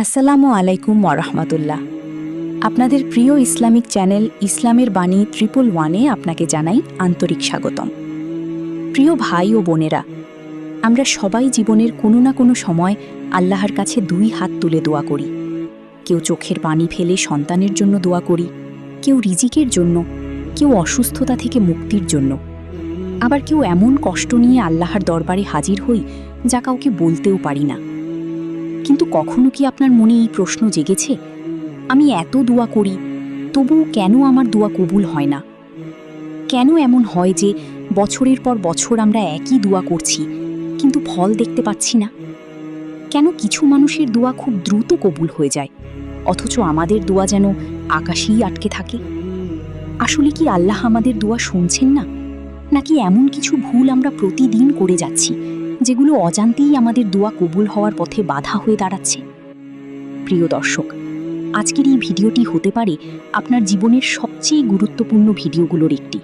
আসসালামু আলাইকুম ওয়ারাহমাতুল্লাহ। আপনাদের প্রিয় ইসলামিক চ্যানেল ইসলামের বাণী 111-এ আপনাকে জানাই আন্তরিক স্বাগতম। প্রিয় ভাই ও বোনেরা, আমরা সবাই জীবনের কোনো না কোনো সময় আল্লাহর কাছে 2 হাত তুলে দোয়া করি। কেউ চোখের পানি ফেলে সন্তানের জন্য দোয়া করি, কেউ রিজিকের জন্য, কেউ অসুস্থতা থেকে মুক্তির জন্য, আবার কেউ এমন কষ্ট নিয়ে আল্লাহর দরবারে হাজির হই যা কাউকে বলতেও পারি না। কিন্তু কখনো কি আপনার মনে এই প্রশ্ন জেগেছে, আমি এত দোয়া করি, তবুও কেন আমার দোয়া কবুল হয় না? কেন এমন হয় যে বছরের পর বছর আমরা একই দোয়া করছি কিন্তু ফল দেখতে পাচ্ছি না? কেন কিছু মানুষের দোয়া খুব দ্রুত কবুল হয়ে যায়, অথচ আমাদের দোয়া যেন আকাশেই আটকে থাকে? আসলে কি আল্লাহ আমাদের দোয়া শুনছেন না, নাকি এমন কিছু ভুল আমরা প্রতিদিন করে যাচ্ছি যেগুলো অজান্তেই আমাদের দোয়া কবুল হওয়ার পথে বাধা হয়ে দাঁড়াচ্ছে? প্রিয় দর্শক, আজকের এই ভিডিওটি হতে পারে আপনার জীবনের সবচেয়ে গুরুত্বপূর্ণ ভিডিওগুলোর একটি,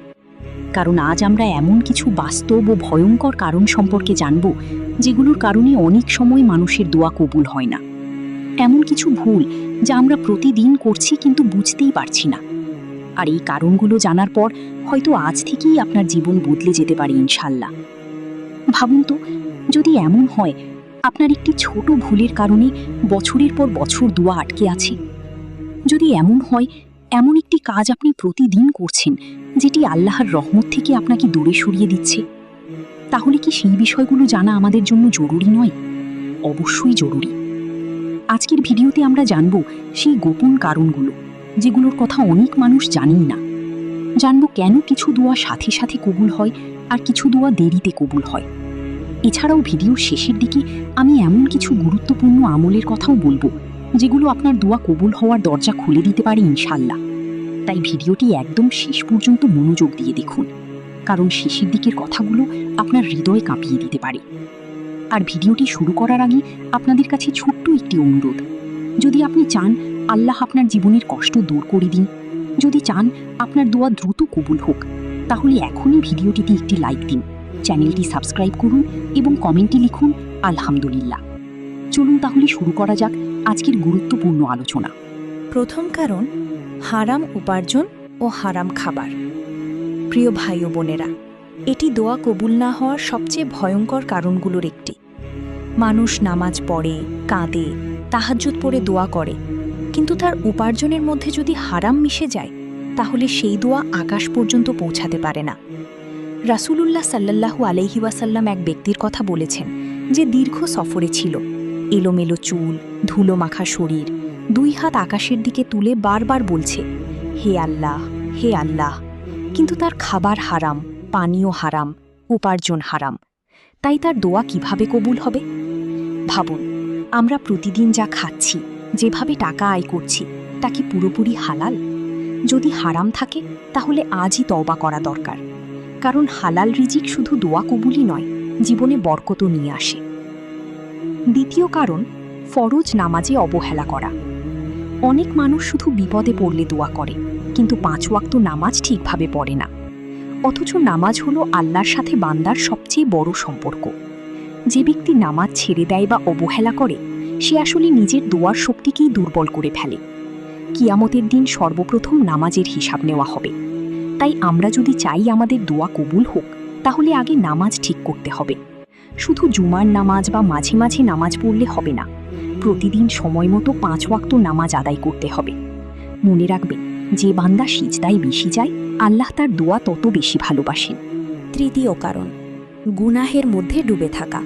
কারণ আজ আমরা এমন কিছু বাস্তব ও ভয়ঙ্কর কারণ সম্পর্কে জানব যেগুলোর কারণে অনেক সময় মানুষের দোয়া কবুল হয় না। এমন কিছু ভুল যা আমরা প্রতিদিন করছি কিন্তু বুঝতেই পারছি না। আর এই কারণগুলো জানার পর হয়তো আজ থেকেই আপনার জীবন বদলে যেতে পারে ইনশাল্লাহ। ভাবুন তো, যদি এমন হয় আপনার একটি ছোট ভুলের কারণে বছরের পর বছর দোয়া আটকে আছে, যদি এমন হয় এমন একটি কাজ আপনি প্রতিদিন করছেন যেটি আল্লাহর রহমত থেকে আপনাকে দূরে সরিয়ে দিচ্ছে, তাহলে কি সেই বিষয়গুলো জানা আমাদের জন্য জরুরি নয়? অবশ্যই জরুরি। আজকের ভিডিওতে আমরা জানব সেই গোপন কারণগুলো যেগুলোর কথা অনেক মানুষ জানেই না। জানব কেন কিছু দোয়া সাথে সাথে কবুল হয় আর কিছু দোয়া দেরিতে কবুল হয়। এছাড়াও ভিডিওর শেষের দিকে আমি এমন কিছু গুরুত্বপূর্ণ আমলের কথাও বলবো যেগুলো আপনার দোয়া কবুল হওয়ার দরজা খুলে দিতে পারে ইনশাল্লাহ। তাই ভিডিওটি একদম শেষ পর্যন্ত মনোযোগ দিয়ে দেখুন, কারণ শেষের দিকের কথাগুলো আপনার হৃদয় কাঁপিয়ে দিতে পারে। আর ভিডিওটি শুরু করার আগে আপনাদের কাছে ছোট্ট একটি অনুরোধ, যদি আপনি চান আল্লাহ আপনার জীবনের কষ্ট দূর করে দিন, যদি চান আপনার দোয়া দ্রুত কবুল হোক, তাহলে এখনই ভিডিওটিতে একটি লাইক দিন, চ্যানেলটি সাবস্ক্রাইব করুন এবং কমেন্টে লিখুন আলহামদুলিল্লাহ। চলুন তাহলে শুরু করা যাক আজকের গুরুত্বপূর্ণ আলোচনা। প্রথম কারণ, হারাম উপার্জন ও হারাম খাবার। প্রিয় ভাই ও বোনেরা, এটি দোয়া কবুল না হওয়ার সবচেয়ে ভয়ঙ্কর কারণগুলোর একটি। মানুষ নামাজ পড়ে, কাঁদে, তাহাজ্জুদ পড়ে দোয়া করে, কিন্তু তার উপার্জনের মধ্যে যদি হারাম মিশে যায় তাহলে সেই দোয়া আকাশ পর্যন্ত পৌঁছাতে পারে না। রাসূলুল্লাহ সাল্লাল্লাহু আলাইহি ওয়াসাল্লাম এক ব্যক্তির কথা বলেছেন যে দীর্ঘ সফরে ছিল, এলোমেলো চুল, ধুলো মাখা শরীর, 2 হাত আকাশের দিকে তুলে বারবার বলছে, হে আল্লাহ, হে আল্লাহ, কিন্তু তার খাবার হারাম, পানীয় হারাম, উপার্জন হারাম। তাই তার দোয়া কিভাবে কবুল হবে? ভাবুন, আমরা প্রতিদিন যা খাচ্ছি, যেভাবে টাকা আয় করছি, তা কি পুরোপুরি হালাল? যদি হারাম থাকে তাহলে আজই তওবা করা দরকার, কারণ হালাল রিজিক শুধু দোয়া কবুলই নয়, জীবনে বরকতও নিয়ে আসে। দ্বিতীয় কারণ, ফরজ নামাজে অবহেলা করা। অনেক মানুষ শুধু বিপদে পড়লে দোয়া করে, কিন্তু 5 ওয়াক্ত নামাজ ঠিকভাবে পড়ে না। অথচ নামাজ হলো আল্লাহর সাথে বান্দার সবচেয়ে বড় সম্পর্ক। যে ব্যক্তি নামাজ ছেড়ে দেয় বা অবহেলা করে, সে আসলে নিজের দোয়ার শক্তিকেই দুর্বল করে ফেলে। কিয়ামতের দিন সর্বপ্রথম নামাজের হিসাব নেওয়া হবে। তাই আমরা যদি চাই আমাদের দোয়া কবুল হোক, তাহলে আগে নামাজ ঠিক করতে হবে। শুধু জুমার নামাজ বা মাঝে মাঝে নামাজ পড়লে হবে না, প্রতিদিন সময় মতো 5 ওয়াক্ত নামাজ আদায় করতে হবে। মনে রাখবেন, যে বান্দা সিজদায় বেশি যায়, আল্লাহ তার দোয়া তত বেশি ভালোবাসেন। তৃতীয় কারণ, গুনাহের মধ্যে ডুবে থাকা।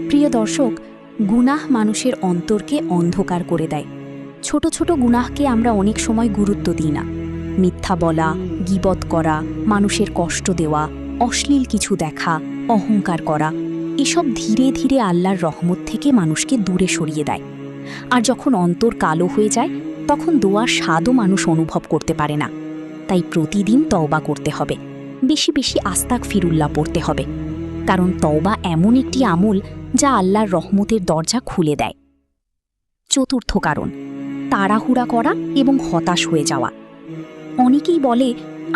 প্রিয় দর্শক, গুনাহ মানুষের অন্তরকে অন্ধকার করে দেয়। ছোট ছোট গুনাহকে আমরা অনেক সময় গুরুত্ব দিই না। মিথ্যা বলা, গীবত করা, মানুষের কষ্ট দেওয়া, অশ্লীল কিছু দেখা, অহংকার করা, এসব ধীরে ধীরে আল্লাহর রহমত থেকে মানুষকে দূরে সরিয়ে দেয়। আর যখন অন্তর কালো হয়ে যায়, তখন দোয়ার স্বাদও মানুষ অনুভব করতে পারে না। তাই প্রতিদিন তওবা করতে হবে, বেশি বেশি আস্তাগফিরুল্লাহ পড়তে হবে, কারণ তওবা এমন একটি আমল যা আল্লাহর রহমতের দরজা খুলে দেয়। চতুর্থ কারণ, তাড়াহুড়া করা এবং হতাশ হয়ে যাওয়া। অনেকেই বলে,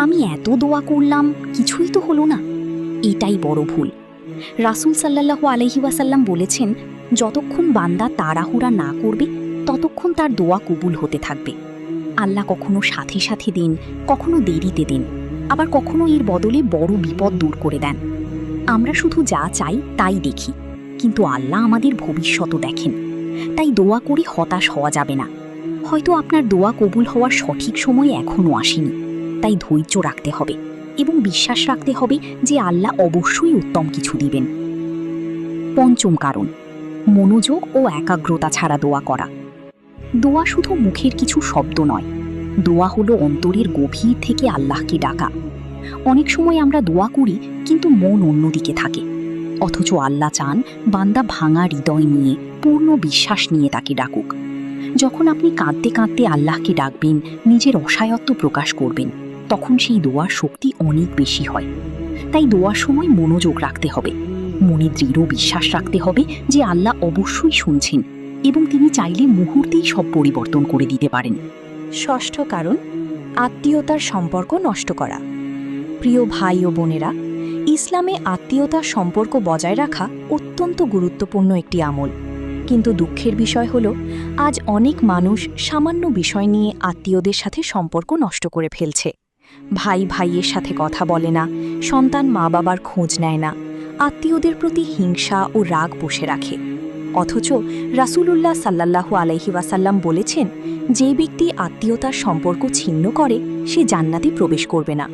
আমি এত দোয়া করলাম, কিছুই তো হলো না। এটাই বড় ভুল। রাসূল সাল্লাল্লাহু আলাইহি ওয়াসাল্লাম বলেছেন, যতক্ষণ বান্দা তাড়াহুড়া না করবে ততক্ষণ তার দোয়া কবুল হতে থাকবে। আল্লাহ কখনো সাথে সাথে দিন, কখনো দেরিতে দিন, আবার কখনো এর বদলে বড় বিপদ দূর করে দেন। আমরা শুধু যা চাই তাই দেখি, কিন্তু আল্লাহ আমাদের ভবিষ্যৎও দেখেন। তাই দোয়া করে হতাশ হওয়া যাবে না। হয়তো আপনার দোয়া কবুল হওয়ার সঠিক সময় এখনও আসেনি, তাই ধৈর্য রাখতে হবে এবং বিশ্বাস রাখতে হবে যে আল্লাহ অবশ্যই উত্তম কিছু দিবেন। পঞ্চম কারণ, মনোযোগ ও একাগ্রতা ছাড়া দোয়া করা। দোয়া শুধু মুখের কিছু শব্দ নয়, দোয়া হলো অন্তরের গভীর থেকে আল্লাহকে ডাকা। অনেক সময় আমরা দোয়া করি কিন্তু মন অন্যদিকে থাকে, অথচ আল্লাহ চান বান্দা ভাঙা হৃদয় নিয়ে, পূর্ণ বিশ্বাস নিয়ে তাকে ডাকুক। যখন আপনি কাঁদতে কাঁদতে আল্লাহকে ডাকবেন, নিজের অসহায়ত্ব প্রকাশ করবেন, তখন সেই দোয়ার শক্তি অনেক বেশি হয়। তাই দোয়ার সময় মনোযোগ রাখতে হবে, মনে দৃঢ় বিশ্বাস রাখতে হবে যে আল্লাহ অবশ্যই শুনছেন এবং তিনি চাইলে মুহূর্তেই সব পরিবর্তন করে দিতে পারেন। ষষ্ঠ কারণ, আত্মীয়তার সম্পর্ক নষ্ট করা। প্রিয় ভাই ও বোনেরা, ইসলামে আত্মীয়তার সম্পর্ক বজায় রাখা অত্যন্ত গুরুত্বপূর্ণ একটি আমল। কিন্তু দুঃখের বিষয় হলো, আজ অনেক মানুষ সামান্য বিষয় নিয়ে আত্মীয়দের সাথে সম্পর্ক নষ্ট করে ফেলছে। ভাই ভাইয়ের সাথে কথা বলে না, সন্তান মা বাবার খোঁজ নেয় না, আত্মীয়দের প্রতি হিংসা ও রাগ বসে রাখে। অথচ রাসূলুল্লাহ সাল্লাল্লাহু আলাইহি ওয়াসাল্লাম বলেছেন, যে ব্যক্তি আত্মীয়তার সম্পর্ক ছিন্ন করে সে জান্নাতে প্রবেশ করবে না।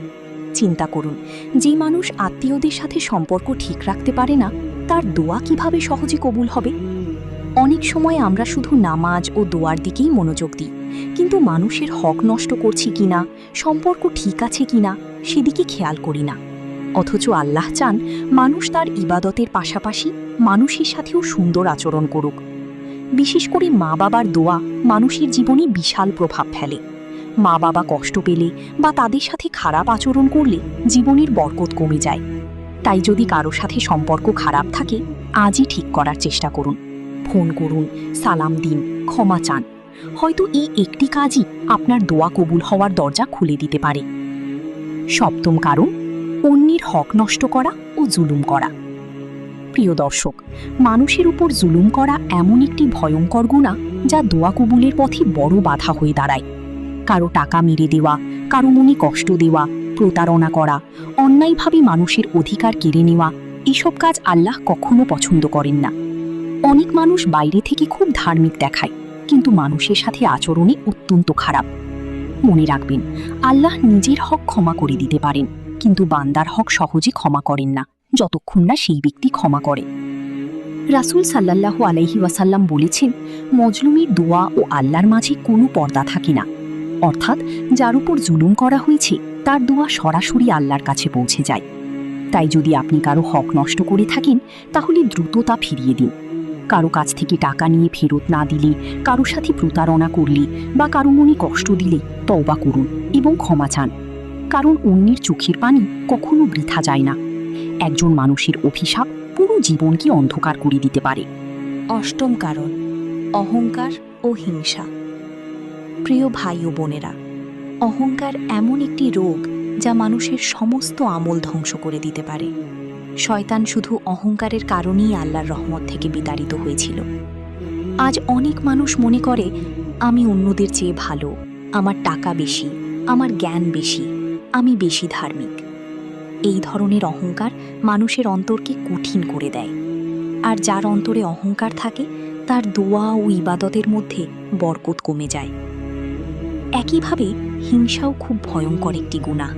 চিন্তা করুন, যে মানুষ আত্মীয়দের সাথে সম্পর্ক ঠিক রাখতে পারে না, তার দোয়া কিভাবে সহজে কবুল হবে? অনেক সময় আমরা শুধু নামাজ ও দোয়ার দিকেই মনোযোগ দিই, কিন্তু মানুষের হক নষ্ট করছি কিনা, সম্পর্ক ঠিক আছে কিনা সেদিকে খেয়াল করি না। অথচ আল্লাহ চান মানুষ তার ইবাদতের পাশাপাশি মানুষের সাথেও সুন্দর আচরণ করুক। বিশেষ করে মা বাবার দোয়া মানুষের জীবনে বিশাল প্রভাব ফেলে। মা বাবা কষ্ট পেলে বা তাদের সাথে খারাপ আচরণ করলে জীবনের বরকত কমে যায়। তাই যদি কারো সাথে সম্পর্ক খারাপ থাকে, আজই ঠিক করার চেষ্টা করুন। ফোন করুন, সালাম দিন, ক্ষমা চান। হয়তো এই একটি কাজই আপনার দোয়া কবুল হওয়ার দরজা খুলে দিতে পারে। সপ্তম কারণ, অন্যের হক নষ্ট করা ও জুলুম করা। প্রিয় দর্শক, মানুষের উপর জুলুম করা এমন একটি ভয়ঙ্কর গুনাহ যা দোয়া কবুলের পথে বড় বাধা হয়ে দাঁড়ায়। কারো টাকা মেরে দেওয়া, কারো মনে কষ্ট দেওয়া, প্রতারণা করা, অন্যায়ভাবে মানুষের অধিকার কেড়ে নেওয়া, এসব কাজ আল্লাহ কখনো পছন্দ করেন না। অনেক মানুষ বাইরে থেকে খুব ধার্মিক দেখায়, কিন্তু মানুষের সাথে আচরণে অত্যন্ত খারাপ। মনে রাখবেন, আল্লাহ নিজের হক ক্ষমা করে দিতে পারেন, কিন্তু বান্দার হক সহজে ক্ষমা করেন না, যতক্ষণ না সেই ব্যক্তি ক্ষমা করে। রাসূল সাল্লাল্লাহু আলাইহি ওয়াসাল্লাম বলেছেন, মজলুমের দোয়া ও আল্লাহর মাঝে কোনো পর্দা থাকে না। অর্থাৎ যার উপর জুলুম করা হয়েছে তার দোয়া সরাসরি আল্লাহর কাছে পৌঁছে যায়। তাই যদি আপনি কারো হক নষ্ট করে থাকেন, তাহলে দ্রুত তা ফিরিয়ে দিন। কারো কাছ থেকে টাকা নিয়ে ফেরত না দিলে, কারো সাথে প্রতারণা করলে বা কারো মনে কষ্ট দিলে তওবা করুন এবং ক্ষমা চান। কারণ অন্যের চোখের পানি কখনো বৃথা যায় না। একজন মানুষের অভিশাপ পুরো জীবনকে অন্ধকার করে দিতে পারে। অষ্টম কারণ, অহংকার ও হিংসা। প্রিয় ভাই ও বোনেরা, অহংকার এমন একটি রোগ যা মানুষের সমস্ত আমল ধ্বংস করে দিতে পারে। শয়তান শুধু অহংকারের কারণেই আল্লাহর রহমত থেকে বিতাড়িত হয়েছিল। আজ অনেক মানুষ মনে করে, আমি অন্যদের চেয়ে ভালো, আমার টাকা বেশি, আমার জ্ঞান বেশি, আমি বেশি ধার্মিক। এই ধরনের অহংকার মানুষের অন্তরকে কঠিন করে দেয়। আর যার অন্তরে অহংকার থাকে, তার দোয়া ও ইবাদতের মধ্যে বরকত কমে যায়। একইভাবে হিংসাও খুব ভয়ঙ্কর একটি গুনাহ।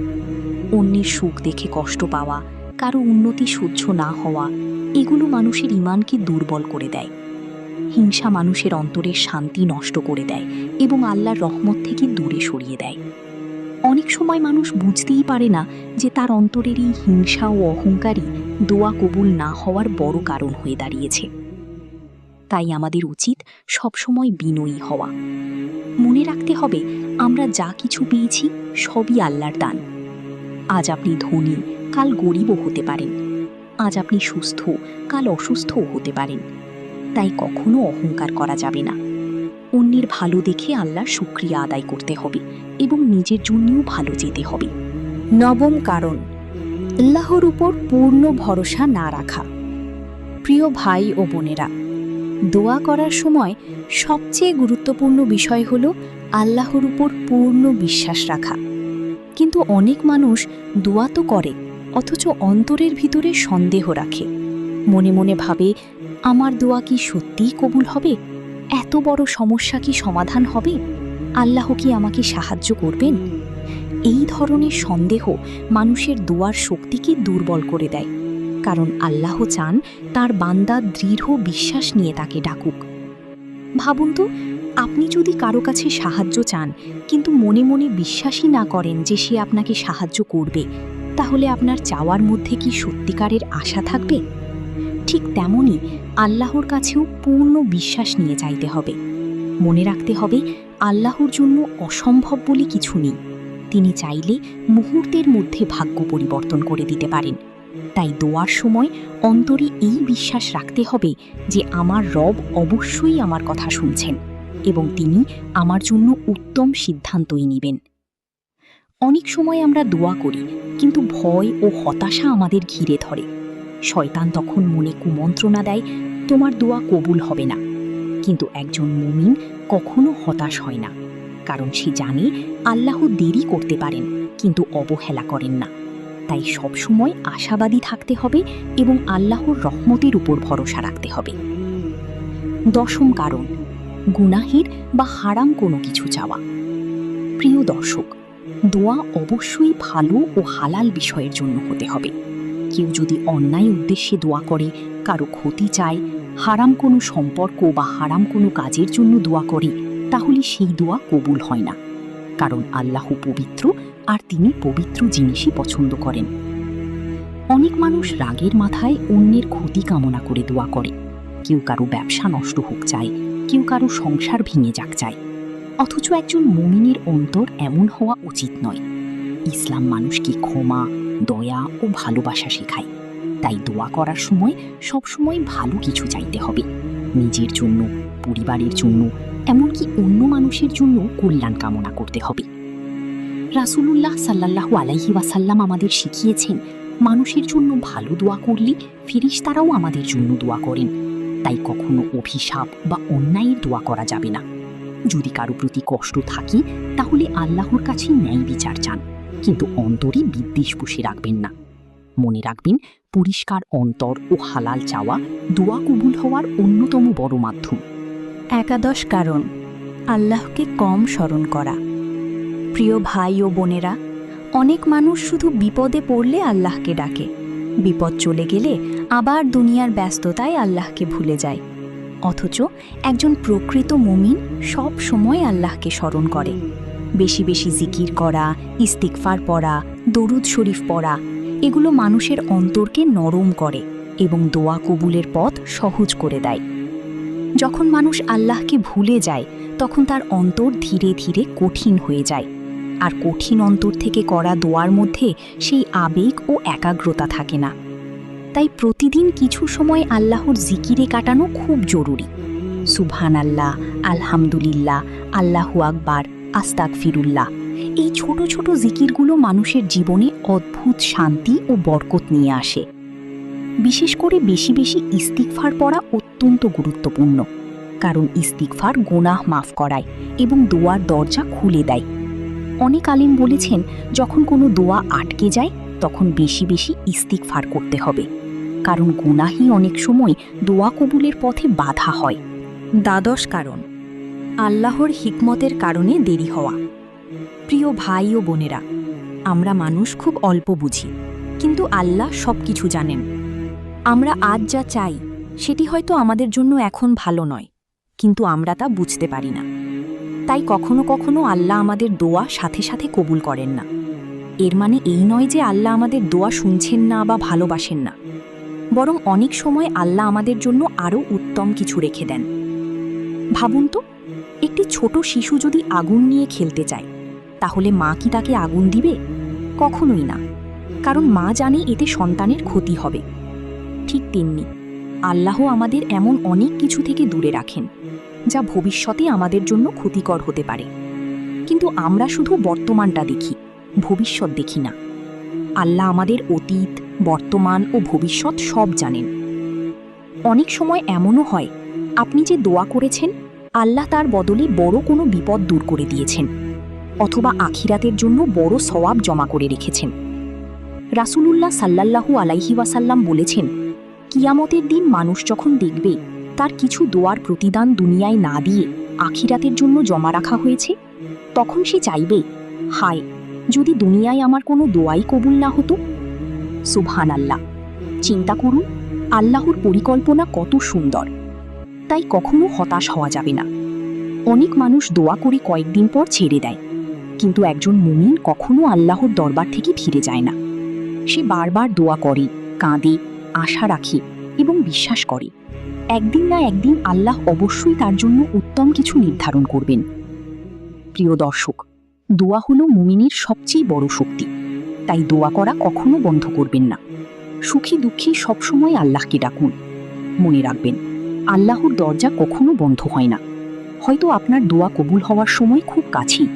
অন্যের সুখ দেখে কষ্ট পাওয়া, কারো উন্নতি সহ্য না হওয়া, এগুলো মানুষের ঈমানকে দুর্বল করে দেয়। হিংসা মানুষের অন্তরের শান্তি নষ্ট করে দেয় এবং আল্লাহর রহমত থেকে দূরে সরিয়ে দেয়। অনেক সময় মানুষ বুঝতেই পারে না যে তার অন্তরের এই হিংসা ও অহংকারই দোয়া কবুল না হওয়ার বড় কারণ হয়ে দাঁড়িয়েছে। তাই আমাদের উচিত সবসময় বিনয়ী হওয়া। মনে রাখতে হবে, আমরা যা কিছু পেয়েছি সবই আল্লাহর দান। আজ আপনি ধনী, কাল গরিবও হতে পারেন। আজ আপনি সুস্থ, কাল অসুস্থও হতে পারেন। তাই কখনো অহংকার করা যাবে না। অন্যের ভালো দেখে আল্লাহর শুকরিয়া আদায় করতে হবে এবং নিজের জন্যও ভালো যেতে হবে। নবম কারণ, আল্লাহর উপর পূর্ণ ভরসা না রাখা। প্রিয় ভাই ও বোনেরা, দোয়া করার সময় সবচেয়ে গুরুত্বপূর্ণ বিষয় হল আল্লাহর উপর পূর্ণ বিশ্বাস রাখা। কিন্তু অনেক মানুষ দোয়া তো করে, অথচ অন্তরের ভিতরে সন্দেহ রাখে। মনে মনে ভাবে, আমার দোয়া কি সত্যিই কবুল হবে? এত বড় সমস্যা কি সমাধান হবে? আল্লাহ কি আমাকে সাহায্য করবেন? এই ধরনের সন্দেহ মানুষের দোয়ার শক্তিকে দুর্বল করে দেয়, কারণ আল্লাহ চান তার বান্দা দৃঢ় বিশ্বাস নিয়ে তাকে ডাকুক। ভাবুন তো, আপনি যদি কারো কাছে সাহায্য চান কিন্তু মনে মনে বিশ্বাসই না করেন যে সে আপনাকে সাহায্য করবে, তাহলে আপনার চাওয়ার মধ্যে কি সত্যিকারের আশা থাকবে? ঠিক তেমনই আল্লাহর কাছেও পূর্ণ বিশ্বাস নিয়ে চাইতে হবে। মনে রাখতে হবে, আল্লাহর জন্য অসম্ভব বলে কিছু নেই। তিনি চাইলে মুহূর্তের মধ্যে ভাগ্য পরিবর্তন করে দিতে পারেন। তাই দোয়ার সময় অন্তরে এই বিশ্বাস রাখতে হবে যে আমার রব অবশ্যই আমার কথা শুনছেন এবং তিনি আমার জন্য উত্তম সিদ্ধান্তই নেবেন। অনেক সময় আমরা দোয়া করি, কিন্তু ভয় ও হতাশা আমাদের ঘিরে ধরে। শয়তান তখন মনে কুমন্ত্রণা দেয়, তোমার দোয়া কবুল হবে না। কিন্তু একজন মুমিন কখনো হতাশ হয় না, কারণ সে জানে আল্লাহ দেরি করতে পারেন কিন্তু অবহেলা করেন না। তাই সবসময় আশাবাদী থাকতে হবে এবং আল্লাহর রহমতের উপর ভরসা রাখতে হবে। দশম কারণ, গুনাহের বা হারাম কোনো কিছু চাওয়া। প্রিয় দর্শক, দোয়া অবশ্যই ভালো ও হালাল বিষয়ের জন্য হতে হবে। কেউ যদি অন্যায় উদ্দেশ্যে দোয়া করে, কারো ক্ষতি চায়, হারাম কোনো সম্পর্ক বা হারাম কোনো কাজের জন্য দোয়া করে, তাহলে সেই দোয়া কবুল হয় না। কারণ আল্লাহ পবিত্র আর তিনি পবিত্র জিনিসই পছন্দ করেন। অনেক মানুষ রাগের মাথায় অন্যের ক্ষতি কামনা করে দোয়া করে। কেউ কারো ব্যবসা নষ্ট হোক চায়, কেউ কারো সংসার ভেঙে যাক চায়। অথচ একজন মুমিনের অন্তর এমন হওয়া উচিত নয়। ইসলাম মানুষকে ক্ষমা, দয়া ও ভালোবাসা শেখায়। তাই দোয়া করার সময় সবসময় ভালো কিছু চাইতে হবে, নিজের জন্য, পরিবারের জন্য, এমনকি অন্য মানুষের জন্য কল্যাণ কামনা করতে হবে। রাসূলুল্লাহ সাল্লাল্লাহু আলাইহি ওয়াসাল্লাম আমাদের শিখিয়েছেন, মানুষের জন্য ভালো দোয়া করলে ফেরেশতারাও আমাদের জন্য দোয়া করেন। তাই কখনো অভিশাপ বা অন্যায়ের দোয়া করা যাবে না। যদি কারো প্রতি কষ্ট থাকে, তাহলে আল্লাহর কাছে ন্যায় বিচার চান, কিন্তু অন্তরে বিদ্বেষ পুষে রাখবেন না। মনে রাখবেন, পরিষ্কার অন্তর ও হালাল চাওয়া দোয়া কবুল হওয়ার অন্যতম বড় মাধ্যম। একাদশ কারণ, আল্লাহকে কম স্মরণ করা। প্রিয় ভাই ও বোনেরা, অনেক মানুষ শুধু বিপদে পড়লে আল্লাহকে ডাকে, বিপদ চলে গেলে আবার দুনিয়ার ব্যস্ততায় আল্লাহকে ভুলে যায়। অথচ একজন প্রকৃত মুমিন সব সময় আল্লাহকে স্মরণ করে। বেশি বেশি জিকির করা, ইস্তিগফার পড়া, দরুদ শরীফ পড়া, এগুলো মানুষের অন্তরকে নরম করে এবং দোয়া কবুলের পথ সহজ করে দেয়। যখন মানুষ আল্লাহকে ভুলে যায়, তখন তার অন্তর ধীরে ধীরে কঠিন হয়ে যায়, আর কঠিন অন্তর থেকে করা দোয়ার মধ্যে সেই আবেগ ও একাগ্রতা থাকে না। তাই প্রতিদিন কিছু সময় আল্লাহর জিকিরে কাটানো খুব জরুরি। সুবহানাল্লাহ, আলহামদুলিল্লাহ, আল্লাহু আকবার, আস্তাগফিরুল্লাহ, এই ছোট ছোট জিকিরগুলো মানুষের জীবনে অদ্ভুত শান্তি ও বরকত নিয়ে আসে। বিশেষ করে বেশি বেশি ইস্তিগফার পড়া অত্যন্ত গুরুত্বপূর্ণ, কারণ ইস্তিগফার গুনাহ মাফ করায় এবং দোয়ার দরজা খুলে দেয়। অনেক আলিম বলেছেন, যখন কোনো দোয়া আটকে যায়, তখন বেশি বেশি ইস্তিগফার করতে হবে, কারণ গুনাহই অনেক সময় দোয়া কবুলের পথে বাধা হয়। দ্বাদশ কারণ, আল্লাহর হিকমতের কারণে দেরি হওয়া। প্রিয় ভাই ও বোনেরা, আমরা মানুষ খুব অল্প বুঝি, কিন্তু আল্লাহ সব কিছু জানেন। আমরা আজ যা চাই সেটি হয়তো আমাদের জন্য এখন ভালো নয়, কিন্তু আমরা তা বুঝতে পারি না। তাই কখনো কখনো আল্লাহ আমাদের দোয়া সাথে সাথে কবুল করেন না। এর মানে এই নয় যে আল্লাহ আমাদের দোয়া শুনছেন না বা ভালোবাসেন না, বরং অনেক সময় আল্লাহ আমাদের জন্য আরও উত্তম কিছু রেখে দেন। ভাবুন তো, একটি ছোট শিশু যদি আগুন নিয়ে খেলতে চায়, তাহলে মা কি তাকে আগুন দিবে? কখনোই না, কারণ মা জানে এতে সন্তানের ক্ষতি হবে। ঠিক তেমনি আল্লাহ আমাদের এমন অনেক কিছু থেকে দূরে রাখেন, যা ভবিষ্যতে আমাদের জন্য ক্ষতিকর হতে পারে। কিন্তু আমরা শুধু বর্তমানটা দেখি, ভবিষ্যৎ দেখি না। আল্লাহ আমাদের অতীত, বর্তমান ও ভবিষ্যৎ সব জানেন। অনেক সময় এমনও হয় আপনি যে দোয়া করেছেন, আল্লাহ তার বদলে বড় কোনো বিপদ দূর করে দিয়েছেন, অথবা আখিরাতের জন্য বড় সওয়াব জমা করে রেখেছেন। রাসূলুল্লাহ সাল্লাল্লাহু আলাইহি ওয়াসাল্লাম বলেছেন, কিয়ামতের দিন মানুষ যখন দেখবে তার কিছু দোয়ার প্রতিদান দুনিয়ায় না দিয়ে আখিরাতের জন্য জমা রাখা হয়েছে, তখন সে চাইবে, হায়, যদি দুনিয়ায় আমার কোনো দোয়াই কবুল না হতো। সুবহানাল্লাহ! চিন্তা করুন, আল্লাহর পরিকল্পনা কত সুন্দর। তাই কখনো হতাশ হওয়া যাবে না। অনেক মানুষ দোয়া করে কয়েকদিন পর ছেড়ে দেয়, কিন্তু একজন মুমিন কখনো আল্লাহর দরবার থেকে ফিরে যায় না। সে বারবার দোয়া করে, কাঁদে, আশা রাখে এবং বিশ্বাস করে একদিন না একদিন আল্লাহ অবশ্যই তার জন্য উত্তম কিছু নির্ধারণ করবেন। প্রিয় দর্শক, দোয়া হলো মুমিনের সবচেয়ে বড় শক্তি। তাই দোয়া করা কখনো বন্ধ করবেন না। সুখী দুঃখে সবসময় আল্লাহকে ডাকুন। মনে রাখবেন, আল্লাহর দরজা কখনো বন্ধ হয় না। হয়তো আপনার দোয়া কবুল হওয়ার সময় খুব কাছেই।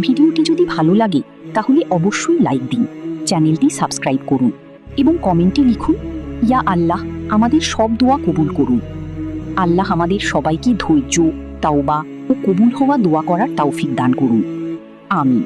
ভিডিওটি যদি ভালো লাগে তাহলে অবশ্যই লাইক দিন, চ্যানেলটি সাবস্ক্রাইব করুন এবং কমেন্টে লিখুন, ইয়া আল্লাহ, আমাদের সব দোয়া কবুল করুন। আল্লাহ আমাদের সবাইকে ধৈর্য, তাওবা ও কবুল হওয়া দোয়া করার তৌফিক দান করুন। আমিন।